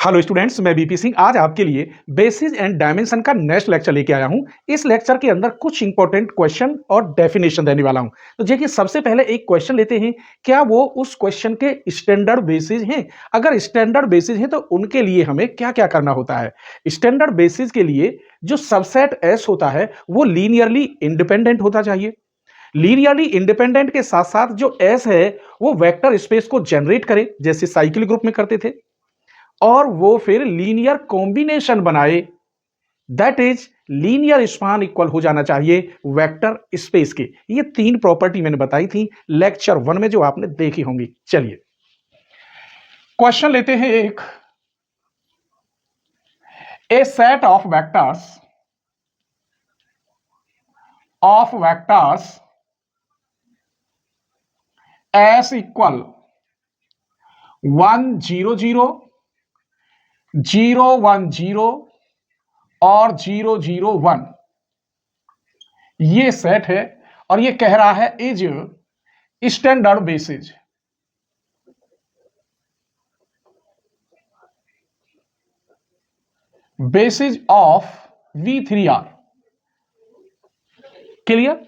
Hello students, मैं BP Singh आज आपके लिए बेसिस एंड डायमेंशन का नेक्स्ट लेक्चर लेके आया हूं। इस लेक्चर के अंदर कुछ इंपॉर्टेंट क्वेश्चन और डेफिनेशन देने वाला हूं। तो देखिए, सबसे पहले एक क्वेश्चन लेते हैं। क्या वो उस क्वेश्चन के स्टैंडर्ड बेसिस हैं? अगर स्टैंडर्ड बेसिस हैं तो उनके लिए हमें क्या क्या करना होता है। स्टैंडर्ड बेसिस के लिए जो सबसेट एस होता है वो लीनियरली इंडिपेंडेंट होता चाहिए। लीनियरली इंडिपेंडेंट के साथ साथ जो एस है वो वेक्टर स्पेस को जनरेट करे, जैसे साइकिल ग्रुप में करते थे, और वो फिर लीनियर कॉम्बिनेशन बनाए। That is linear span equal हो जाना चाहिए वेक्टर स्पेस के। ये तीन प्रॉपर्टी मैंने बताई थी लेक्चर 1 में, जो आपने देखी होंगी। चलिए क्वेश्चन लेते हैं एक। A set of vectors s equal 1 0 0 0 1 0 और 0 0 1, ये सेट है और ये कह रहा है is standard basis of V3R। Clear?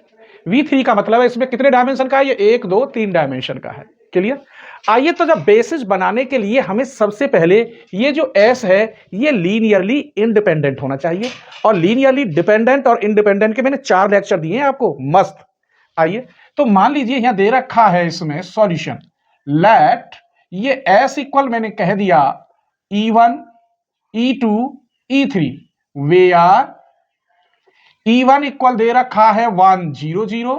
V3 का मतलब है इसमें कितने डायमेंशन का है? ये 1 2 3 डायमेंशन का है। क्लियर? आइए, तो जब बेसिस बनाने के लिए हमें सबसे पहले ये जो S है ये लीनियरली इंडिपेंडेंट होना चाहिए। और लीनियरली डिपेंडेंट और इंडिपेंडेंट के मैंने 4 लेक्चर दिए हैं आपको, मस्त। आइए, तो मान लीजिए यहां दे रखा है इसमें सॉल्यूशन। लेट ये S इक्वल मैंने कह दिया E1 E2 E3, way are E1 equal दे रखा है 1 0 0,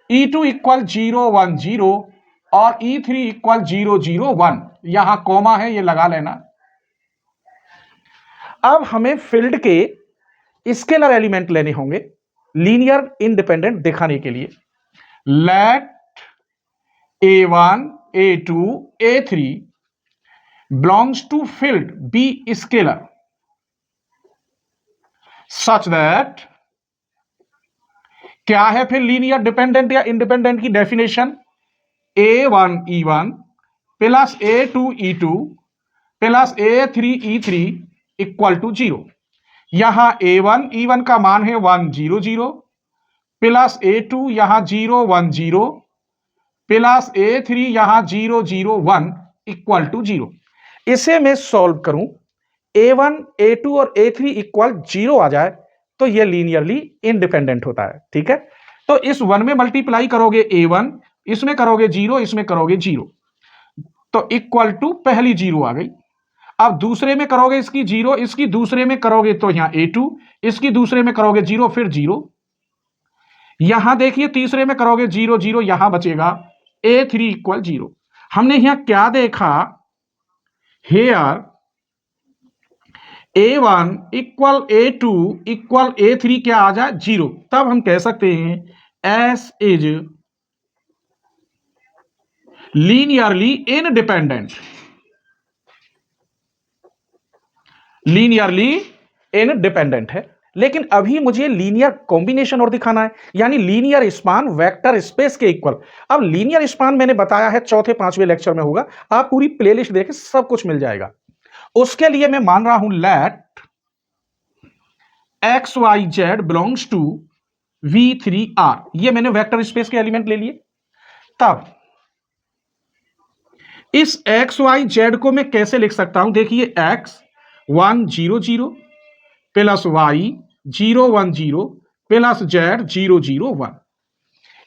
E2 इक्वल 0 1 0 और E3 इक्वल 0 0 1। यहां कॉमा है, ये लगा लेना। अब हमें फील्ड के स्केलर एलिमेंट लेने होंगे लीनियर इंडिपेंडेंट दिखाने के लिए। Let A1 A2 A3 belongs to field B scalar such that, क्या है फिर लीनियर डिपेंडेंट या इंडिपेंडेंट की definition? A1 E1 plus A2 E2 plus A3 E3 equal to 0। यहां A1 E1 का मान है 1 0 0 प्लस A2 यहां 0 1 0 प्लस A3 यहां 0 0 1 इक्वल टू 0। इसे मैं सॉल्व करूं, A1 A2 और A3 इक्वल 0 आ जाए तो यह लीनियरली इंडिपेंडेंट होता है। ठीक है, तो इस 1 में मल्टीप्लाई करोगे A1, इसमें करोगे 0, इसमें करोगे 0, तो इक्वल टू पहली 0 आ गई। अब दूसरे में करोगे इसकी 0, इसकी दूसरे में करोगे तो यहां A2, इसकी दूसरे में करोगे 0 फिर 0। यहां देखिए तीसरे में करोगे 0 0, यहां बचेगा A3 इक्वल 0। हमने यहां क्या देखा? Hair A1 equal A2 equal A3 क्या आ जाए? 0। तब हम कह सकते हैं S is linearly independent. Linearly independent है। लेकिन अभी मुझे लीनियर कॉम्बिनेशन और दिखाना है, यानी लीनियर स्पान वेक्टर स्पेस के इक्वल। अब लीनियर स्पान मैंने बताया है चौथे 5वें लेक्चर में होगा, आप पूरी प्लेलिस्ट देखें, सब कुछ मिल जाएगा। उसके लिए मैं मान रहा हूं let X Y Z belongs to V3R। ये मैंने वेक्टर स्पेस के एलिमेंट ले लिए। तब इस एक्स वाई जेड को मैं कैसे लिख सकता हूं? देखिए X 1 0 0 plus Y 0 1 0 plus Z 0 0 1,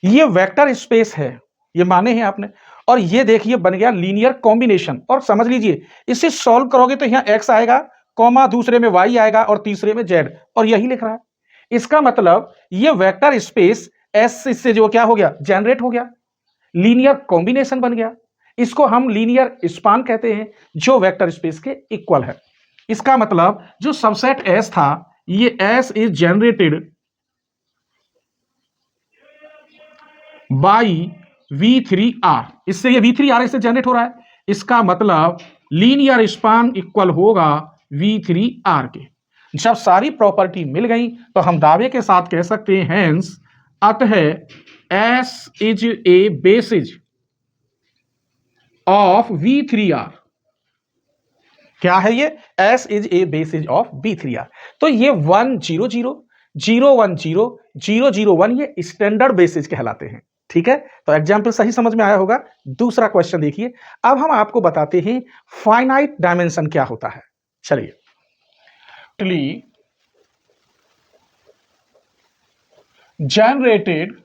ये वेक्टर स्पेस है, ये माने हैं आपने। और ये देखिए बन गया लीनियर कॉम्बिनेशन। और समझ लीजिए इसे सॉल्व करोगे तो यहां एक्स आएगा, कॉमा दूसरे में वाई आएगा और तीसरे में जेड, और यही लिख रहा है। इसका मतलब ये वेक्टर स्पेस एस इससे जो क्या हो गया? जनरेट हो गया, लीनियर कॉम्बिनेशन बन गया। इसको हम लीनियर स्पान कहते हैं, जो वेक्टर स्पेस के इक्वल है। इसका मतलब जो सबसेट एस था, ये S is generated by V3R। इससे ये V3R इससे जनरेट हो रहा है। इसका मतलब लीनियर स्पान इक्वल होगा V3R के। जब सारी प्रॉपर्टी मिल गई तो हम दावे के साथ कह सकते हैं हेंस अतः S is a basis of V3R। क्या है ये? S is a basis of B3R। तो ये 1 0 0 0 1 0 0 0 1 ये स्टैंडर्ड बेसिस कहलाते हैं। ठीक है, तो एग्जाम्पल सही समझ में आया होगा। दूसरा क्वेश्चन देखिए, अब हम आपको बताते हैं फाइनाइट डायमेंशन क्या होता है। चलिए, जनरेटेड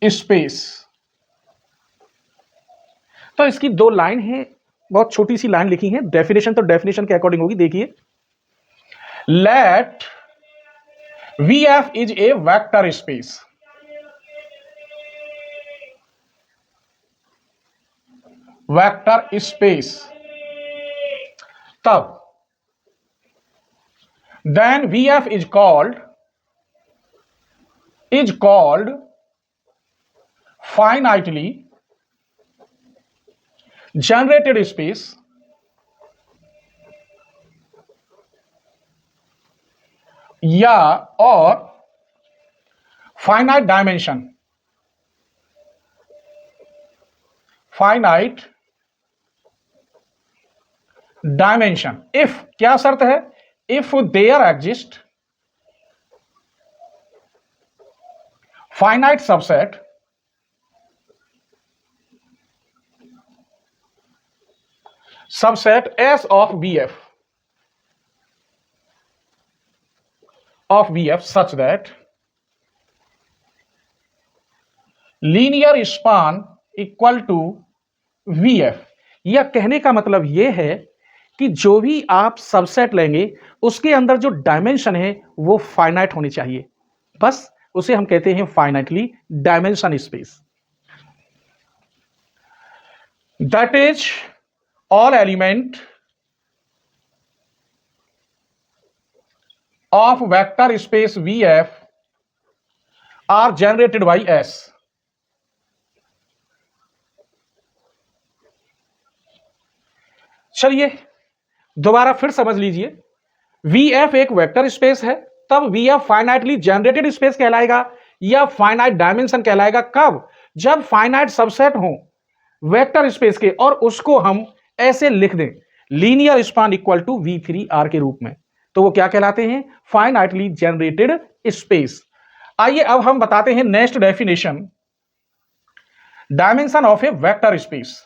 स्पेस, तो इसकी दो लाइन है, बहुत छोटी सी लाइन लिखी है। डेफिनेशन तो डेफिनेशन के अकॉर्डिंग होगी। देखिए, let VF is a vector space, vector space, तब then VF is called finitely generated space या और finite dimension, finite dimension if, क्या शर्त है? If there exist finite subset S of VF such that linear span equal to VF। यह कहने का मतलब यह है कि जो भी आप सबसेट लेंगे उसके अंदर जो डायमेंशन है वो फाइनाइट होनी चाहिए, बस उसे हम कहते हैं finitely dimension space. That is all element of vector space VF are generated by S। चलिए दोबारा फिर समझ लीजिए, VF एक वेक्टर स्पेस है, तब VF फाइनाइटली जनरेटेड स्पेस कहलाएगा या फाइनाइट डायमेंशन कहलाएगा। कब? जब फाइनाइट सबसेट हो वेक्टर स्पेस के और उसको हम ऐसे लिख दें, linear span equal to V3R के रूप में, तो वो क्या कहलाते हैं? Finitely generated space. आइए अब हम बताते हैं next definition, dimension of A vector space.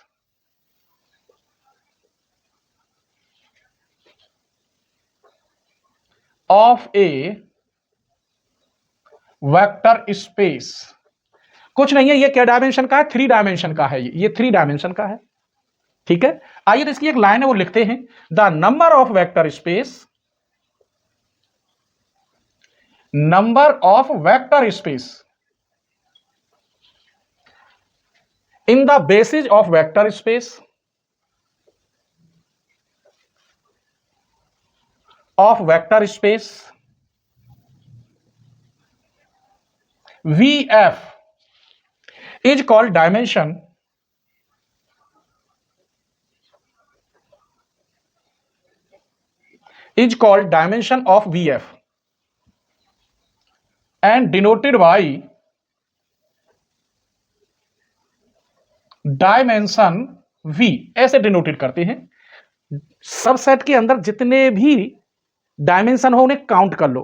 Of A vector space कुछ नहीं है, ये क्या डायमेंशन का है? 3 डायमेंशन का है। ये 3 डायमेंशन का है। ठीक है, आइए तो इसकी एक लाइन है वो लिखते हैं, the number of vector space, number of vector space in the basis of vector space of vector space VF is called dimension of VF and denoted by dimension V। ऐसे डिनोटेड करते हैं। Subset के अंदर जितने भी dimension हो उन्हें count कर लो,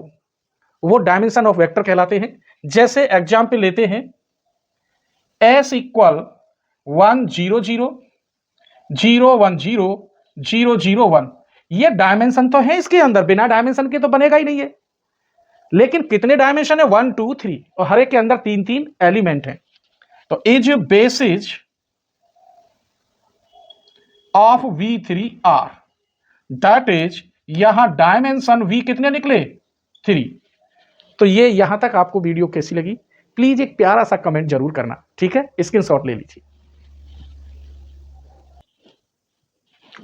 वो डायमेंशन ऑफ वेक्टर कहलाते हैं। जैसे एग्जाम्पल लेते हैं, S इक्वल 1 0 0 0 1 0 0 0 1, ये डायमेंशन तो है इसके अंदर, बिना डायमेंशन के तो बनेगा ही नहीं है। लेकिन कितने डायमेंशन है? 1 2 3, और हर एक के अंदर 3 3 एलिमेंट हैं। तो is basis of V3R, that is, यहां डायमेंशन V कितने निकले? 3। तो ये यहां तक आपको वीडियो कैसी लगी? प्लीज एक प्यारा सा कमेंट जरूर करना, ठीक है? स्क्रीनशॉट ले लीजिए।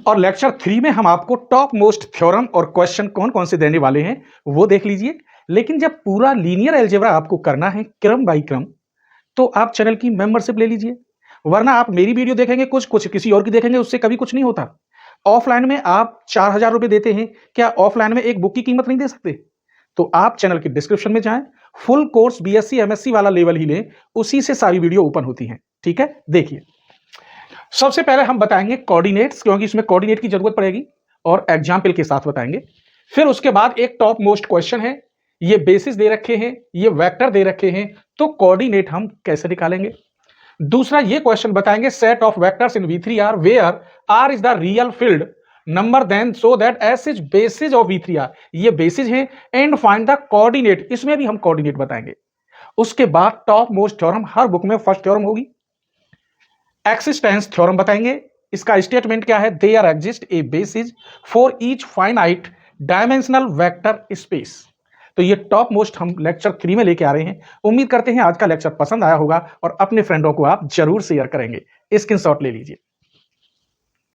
और लेक्चर 3 में हम आपको टॉप मोस्ट थ्योरम और क्वेश्चन कौन कौन से देने वाले हैं वो देख लीजिए। लेकिन जब पूरा लीनियर अलजेब्रा आपको करना है क्रम बाई क्रम, तो आप चैनल की मेंबरशिप ले लीजिए, वरना आप मेरी वीडियो देखेंगे कुछ किसी और की देखेंगे, उससे कभी कुछ नहीं होता। ऑफलाइन में आप 4000 रुपए देते हैं, क्या ऑफलाइन में एक बुक की कीमत नहीं दे सकते? तो आप चैनल के डिस्क्रिप्शन में जाएं, फुल कोर्स BSc MSc वाला लेवल ही लें, उसी से सारी वीडियो ओपन होती हैं। ठीक है, देखिए सबसे पहले हम बताएंगे कोऑर्डिनेट्स, क्योंकि इसमें कोऑर्डिनेट की जरूरत पड़ेगी और एग्जाम्पल के साथ बताएंगे। फिर उसके बाद एक टॉप मोस्ट क्वेश्चन है, ये बेसिस दे रखे हैं, ये वेक्टर दे रखे हैं, तो कोऑर्डिनेट हम कैसे निकालेंगे। दूसरा ये क्वेश्चन बताएंगे, set of vectors in V3R where R is the real field number then so that S is basis of V3R, ये बेसिस है, एंड फाइंड द कोऑर्डिनेट, इसमें भी हम कोऑर्डिनेट बताएंगे। उसके बाद टॉप मोस्ट थ्योरम, हर बुक में फर्स्ट थ्योरम होगी। एक्सिस्टेंस थ्योरम बताएंगे, इसका स्टेटमेंट क्या है, there exist a basis for each finite dimensional vector space. तो ये टॉप मोस्ट हम लेक्चर 3 में लेके आ रहे हैं। उम्मीद करते हैं आज का लेक्चर पसंद आया होगा और अपने फ्रेंडों को आप जरूर शेयर करेंगे। स्क्रीनशॉट ले लीजिए।